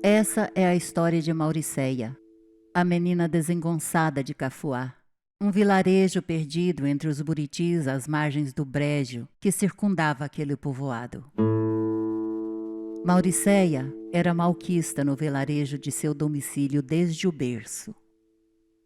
Essa é a história de Mauricéia, a menina desengonçada de Cafuá, um vilarejo perdido entre os buritis às margens do brejo que circundava aquele povoado. Mauricéia era malquista no vilarejo de seu domicílio desde o berço.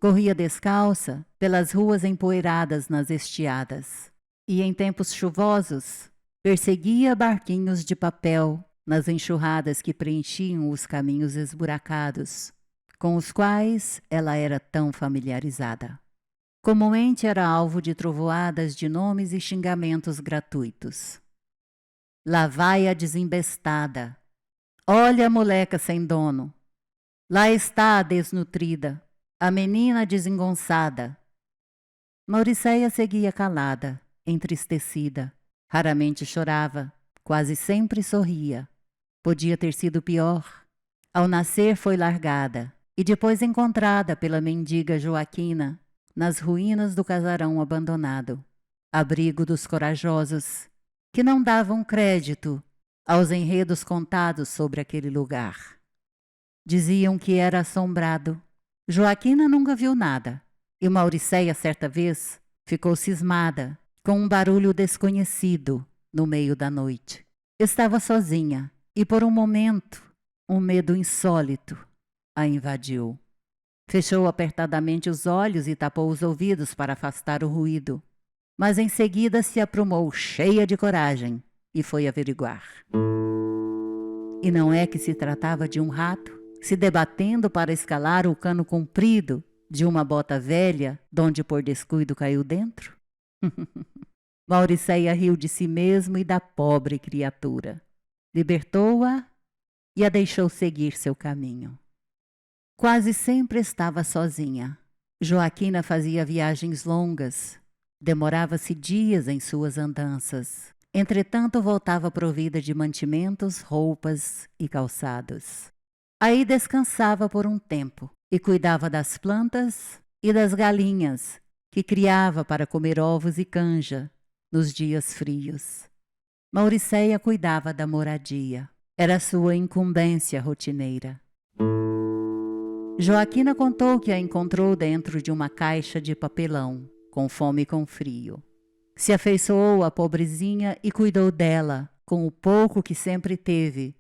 Corria descalça pelas ruas empoeiradas nas estiadas e, em tempos chuvosos, perseguia barquinhos de papel nas enxurradas que preenchiam os caminhos esburacados, com os quais ela era tão familiarizada. Comumente era alvo de trovoadas de nomes e xingamentos gratuitos. Lá vai a desembestada. Olha a moleca sem dono. Lá está a desnutrida, a menina desengonçada. Mauricéia seguia calada, entristecida. Raramente chorava, quase sempre sorria. Podia ter sido pior. Ao nascer foi largada e depois encontrada pela mendiga Joaquina nas ruínas do casarão abandonado, abrigo dos corajosos, que não davam crédito aos enredos contados sobre aquele lugar. Diziam que era assombrado. Joaquina nunca viu nada, e Mauricéia certa vez ficou cismada com um barulho desconhecido no meio da noite. Estava sozinha e por um momento um medo insólito a invadiu. Fechou apertadamente os olhos e tapou os ouvidos para afastar o ruído, mas em seguida se aprumou cheia de coragem e foi averiguar. E não é que se tratava de um rato, se debatendo para escalar o cano comprido de uma bota velha, donde por descuido caiu dentro? Mauricéia riu de si mesmo e da pobre criatura. Libertou-a e a deixou seguir seu caminho. Quase sempre estava sozinha. Joaquina fazia viagens longas. Demorava-se dias em suas andanças. Entretanto, voltava provida de mantimentos, roupas e calçados. Aí descansava por um tempo e cuidava das plantas e das galinhas que criava para comer ovos e canja nos dias frios. Mauricéia cuidava da moradia. Era sua incumbência rotineira. Joaquina contou que a encontrou dentro de uma caixa de papelão, com fome e com frio. Se afeiçoou à pobrezinha e cuidou dela, com o pouco que sempre teve,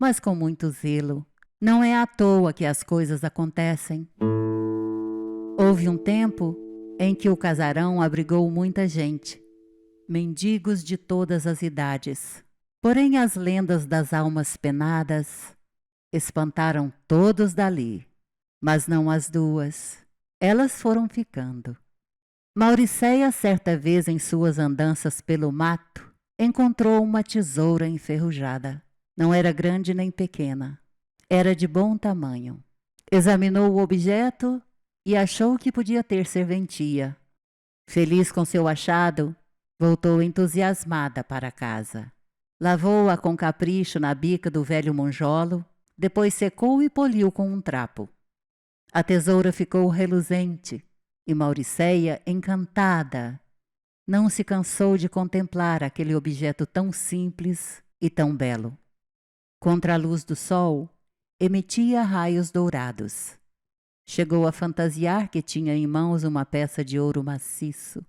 mas com muito zelo. Não é à toa que as coisas acontecem. Houve um tempo em que o casarão abrigou muita gente, mendigos de todas as idades. Porém, as lendas das almas penadas espantaram todos dali, mas não as duas. Elas foram ficando. Mauricéia, certa vez em suas andanças pelo mato, encontrou uma tesoura enferrujada. Não era grande nem pequena. Era de bom tamanho. Examinou o objeto e achou que podia ter serventia. Feliz com seu achado, voltou entusiasmada para casa. Lavou-a com capricho na bica do velho monjolo, depois secou e poliu com um trapo. A tesoura ficou reluzente e Mauricéia, encantada, não se cansou de contemplar aquele objeto tão simples e tão belo. Contra a luz do sol, emitia raios dourados. Chegou a fantasiar que tinha em mãos uma peça de ouro maciço.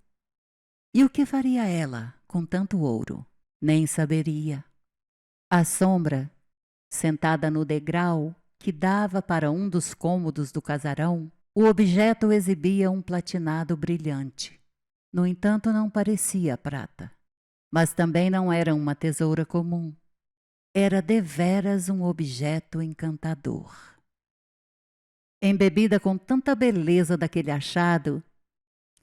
E o que faria ela com tanto ouro? Nem saberia. À sombra, sentada no degrau que dava para um dos cômodos do casarão, o objeto exibia um platinado brilhante. No entanto, não parecia prata. Mas também não era uma tesoura comum. Era deveras um objeto encantador. Embebida com tanta beleza daquele achado,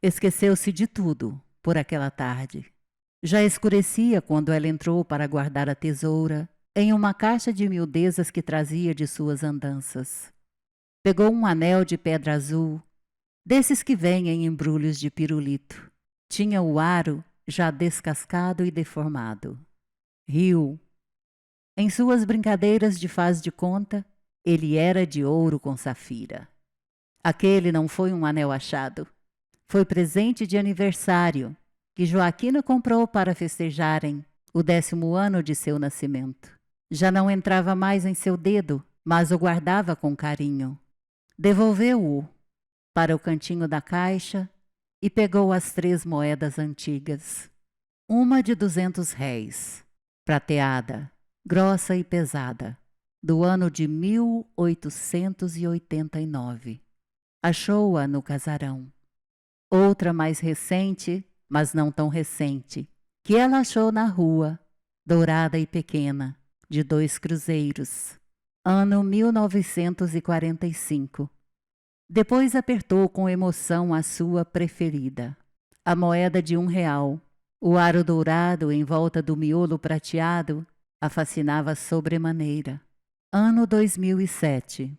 esqueceu-se de tudo por aquela tarde. Já escurecia quando ela entrou para guardar a tesoura em uma caixa de miudezas que trazia de suas andanças. Pegou um anel de pedra azul, desses que vêm em embrulhos de pirulito. Tinha o aro já descascado e deformado. Riu. Em suas brincadeiras de faz de conta, ele era de ouro com safira. Aquele não foi um anel achado. Foi presente de aniversário que Joaquina comprou para festejarem o 10º ano de seu nascimento. Já não entrava mais em seu dedo, mas o guardava com carinho. Devolveu-o para o cantinho da caixa e pegou as 3 moedas antigas. Uma de 200 réis, prateada, grossa e pesada, do ano de 1889. Achou-a no casarão. Outra mais recente, mas não tão recente, que ela achou na rua, dourada e pequena, de 2 cruzeiros, ano 1945. Depois apertou com emoção a sua preferida, a moeda de R$ 1. O aro dourado em volta do miolo prateado a fascinava sobremaneira. Ano 2007.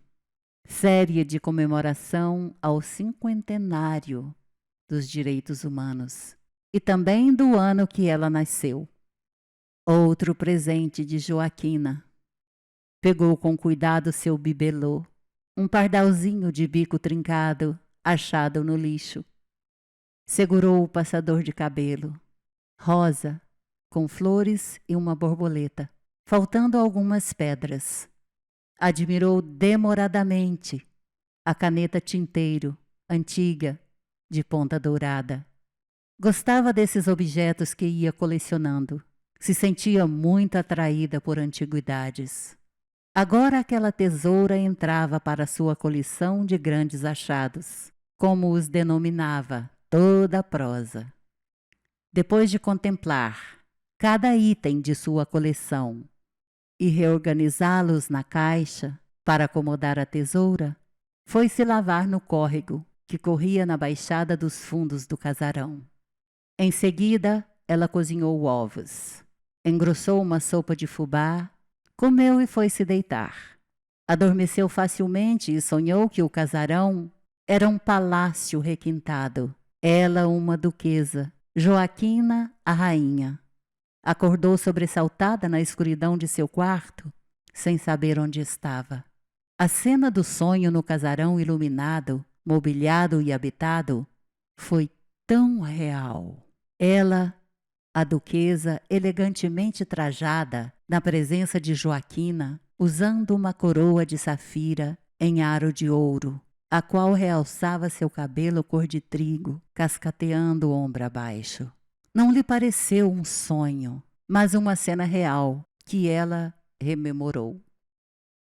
Série de comemoração ao 50º dos direitos humanos e também do ano que ela nasceu. Outro presente de Joaquina. Pegou com cuidado seu bibelô, um pardalzinho de bico trincado, achado no lixo. Segurou o passador de cabelo, rosa, com flores e uma borboleta, faltando algumas pedras. Admirou demoradamente a caneta tinteiro, antiga, de ponta dourada. Gostava desses objetos que ia colecionando. Se sentia muito atraída por antiguidades. Agora aquela tesoura entrava para sua coleção de grandes achados, como os denominava toda a prosa. Depois de contemplar cada item de sua coleção e reorganizá-los na caixa para acomodar a tesoura, foi se lavar no córrego que corria na baixada dos fundos do casarão. Em seguida, ela cozinhou ovos, engrossou uma sopa de fubá, comeu e foi se deitar. Adormeceu facilmente e sonhou que o casarão era um palácio requintado. Ela uma duquesa, Joaquina a rainha. Acordou sobressaltada na escuridão de seu quarto, sem saber onde estava. A cena do sonho no casarão iluminado, mobiliado e habitado, foi tão real. Ela, a duquesa, elegantemente trajada, na presença de Joaquina, usando uma coroa de safira em aro de ouro, a qual realçava seu cabelo cor de trigo, cascateando ombro abaixo. Não lhe pareceu um sonho, mas uma cena real que ela rememorou.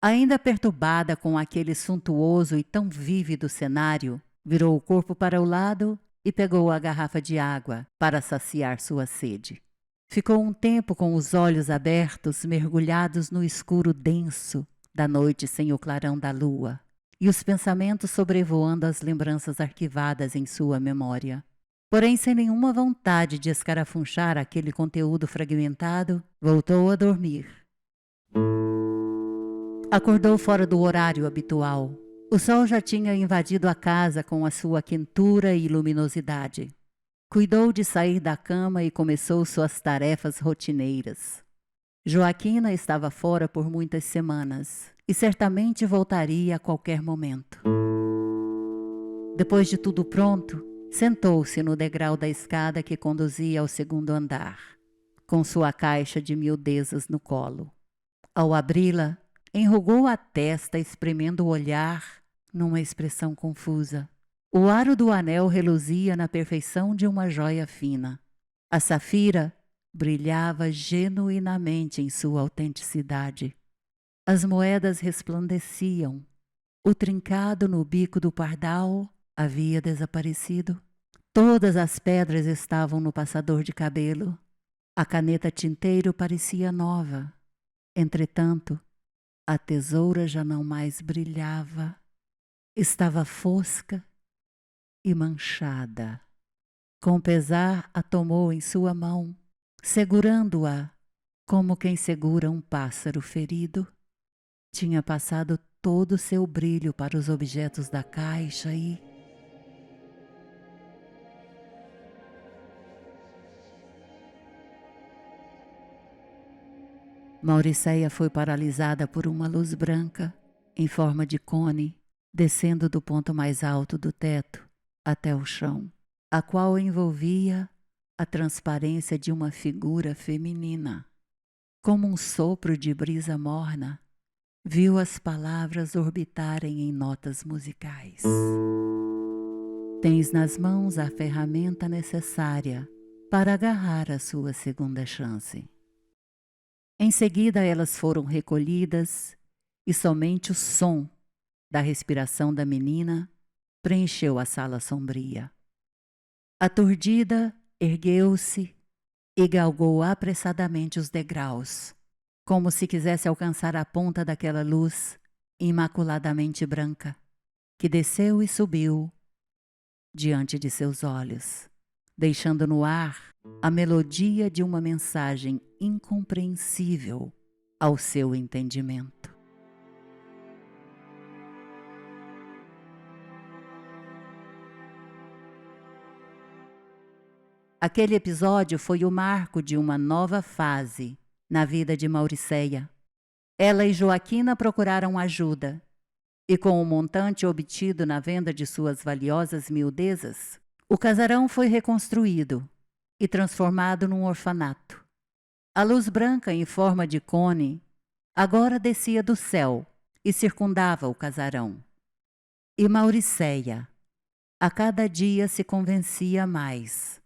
Ainda perturbada com aquele suntuoso e tão vívido cenário, virou o corpo para o lado e pegou a garrafa de água para saciar sua sede. Ficou um tempo com os olhos abertos, mergulhados no escuro denso da noite sem o clarão da lua, e os pensamentos sobrevoando as lembranças arquivadas em sua memória. Porém, sem nenhuma vontade de escarafunchar aquele conteúdo fragmentado, voltou a dormir. Acordou fora do horário habitual. O sol já tinha invadido a casa com a sua quentura e luminosidade. Cuidou de sair da cama e começou suas tarefas rotineiras. Joaquina estava fora por muitas semanas e certamente voltaria a qualquer momento. Depois de tudo pronto, sentou-se no degrau da escada que conduzia ao 2º andar, com sua caixa de miudezas no colo. Ao abri-la, enrugou a testa, espremendo o olhar numa expressão confusa. O aro do anel reluzia na perfeição de uma joia fina. A safira brilhava genuinamente em sua autenticidade. As moedas resplandeciam. O trincado no bico do pardal havia desaparecido. Todas as pedras estavam no passador de cabelo. A caneta tinteiro parecia nova. Entretanto, a tesoura já não mais brilhava. Estava fosca e manchada. Com pesar, a tomou em sua mão, segurando-a como quem segura um pássaro ferido. Tinha passado todo o seu brilho para os objetos da caixa e... Mauricéia foi paralisada por uma luz branca, em forma de cone, descendo do ponto mais alto do teto até o chão, a qual envolvia a transparência de uma figura feminina. Como um sopro de brisa morna, viu as palavras orbitarem em notas musicais. Tens nas mãos a ferramenta necessária para agarrar a sua segunda chance. Em seguida, elas foram recolhidas e somente o som da respiração da menina preencheu a sala sombria. Aturdida, ergueu-se e galgou apressadamente os degraus, como se quisesse alcançar a ponta daquela luz imaculadamente branca, que desceu e subiu diante de seus olhos, deixando no ar a melodia de uma mensagem incompreensível ao seu entendimento. Aquele episódio foi o marco de uma nova fase na vida de Mauriceia. Ela e Joaquina procuraram ajuda, e com o montante obtido na venda de suas valiosas miudezas, o casarão foi reconstruído e transformado num orfanato. A luz branca em forma de cone agora descia do céu e circundava o casarão. E Mauriceia, a cada dia se convencia mais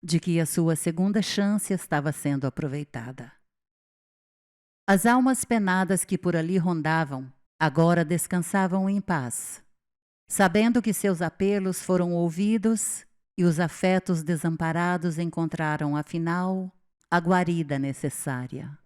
de que a sua segunda chance estava sendo aproveitada. As almas penadas que por ali rondavam agora descansavam em paz, sabendo que seus apelos foram ouvidos e os afetos desamparados encontraram, afinal, a guarida necessária.